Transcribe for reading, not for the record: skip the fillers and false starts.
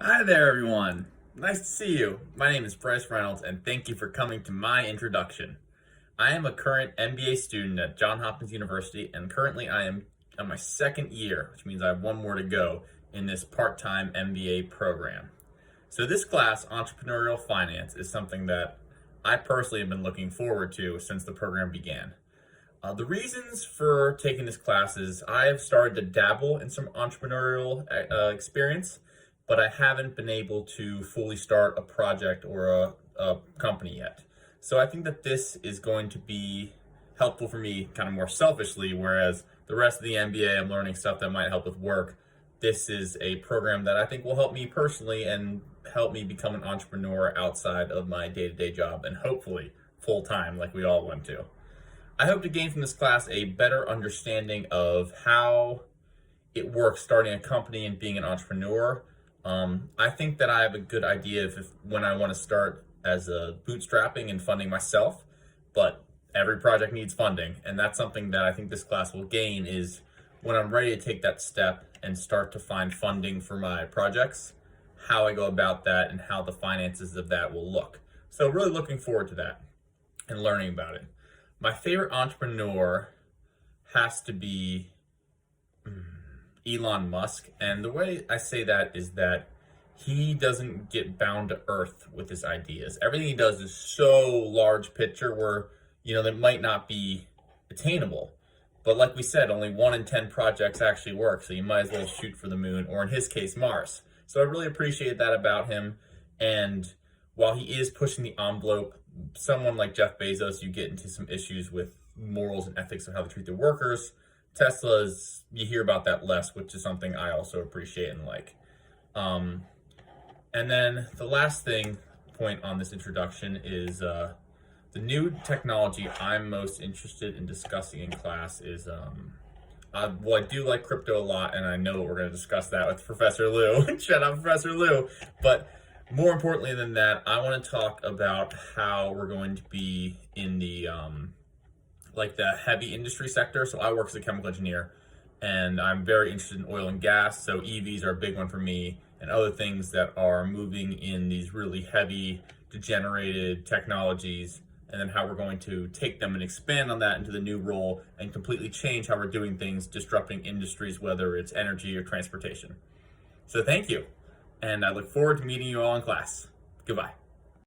Hi there, everyone. Nice to see you. My name is Bryce Reynolds, and thank you for coming to my introduction. I am a current MBA student at Johns Hopkins University, and currently I am on my second year, which means I have one more to go in this part-time MBA program. So this class, Entrepreneurial Finance, is something that I personally have been looking forward to since the program began. The reasons for taking this class is I have started to dabble in some entrepreneurial experience, but I haven't been able to fully start a project or a company yet. So I think that this is going to be helpful for me kind of more selfishly, whereas the rest of the MBA, I'm learning stuff that might help with work. This is a program that I think will help me personally and help me become an entrepreneur outside of my day-to-day job and hopefully full-time like we all want to. I hope to gain from this class a better understanding of how it works starting a company and being an entrepreneur. I think that I have a good idea if when I want to start as a bootstrapping and funding myself, but every project needs funding, and that's something that I think this class will gain is when I'm ready to take that step and start to find funding for my projects, how I go about that and how the finances of that will look. So really looking forward to that and learning about it. My favorite entrepreneur has to be Elon Musk. And the way I say that is that he doesn't get bound to earth with his ideas. Everything he does is so large picture where, that might not be attainable. But like we said, only 1 in 10 projects actually work. So you might as well shoot for the moon, or in his case, Mars. So I really appreciate that about him. And while he is pushing the envelope, someone like Jeff Bezos, you get into some issues with morals and ethics of how they treat their workers. Tesla's, you hear about that less, which is something I also appreciate and like. And then the last point on this introduction is the new technology I'm most interested in discussing in class is, I do like crypto a lot, and I know we're going to discuss that with Professor Lou. Shout out Professor Lou. But more importantly than that, I want to talk about how we're going to be in the the heavy industry sector. So I work as a chemical engineer, and I'm very interested in oil and gas. So EVs are a big one for me, and other things that are moving in these really heavy, degenerated technologies, and then how we're going to take them and expand on that into the new role and completely change how we're doing things, disrupting industries, whether it's energy or transportation. So thank you, and I look forward to meeting you all in class. Goodbye.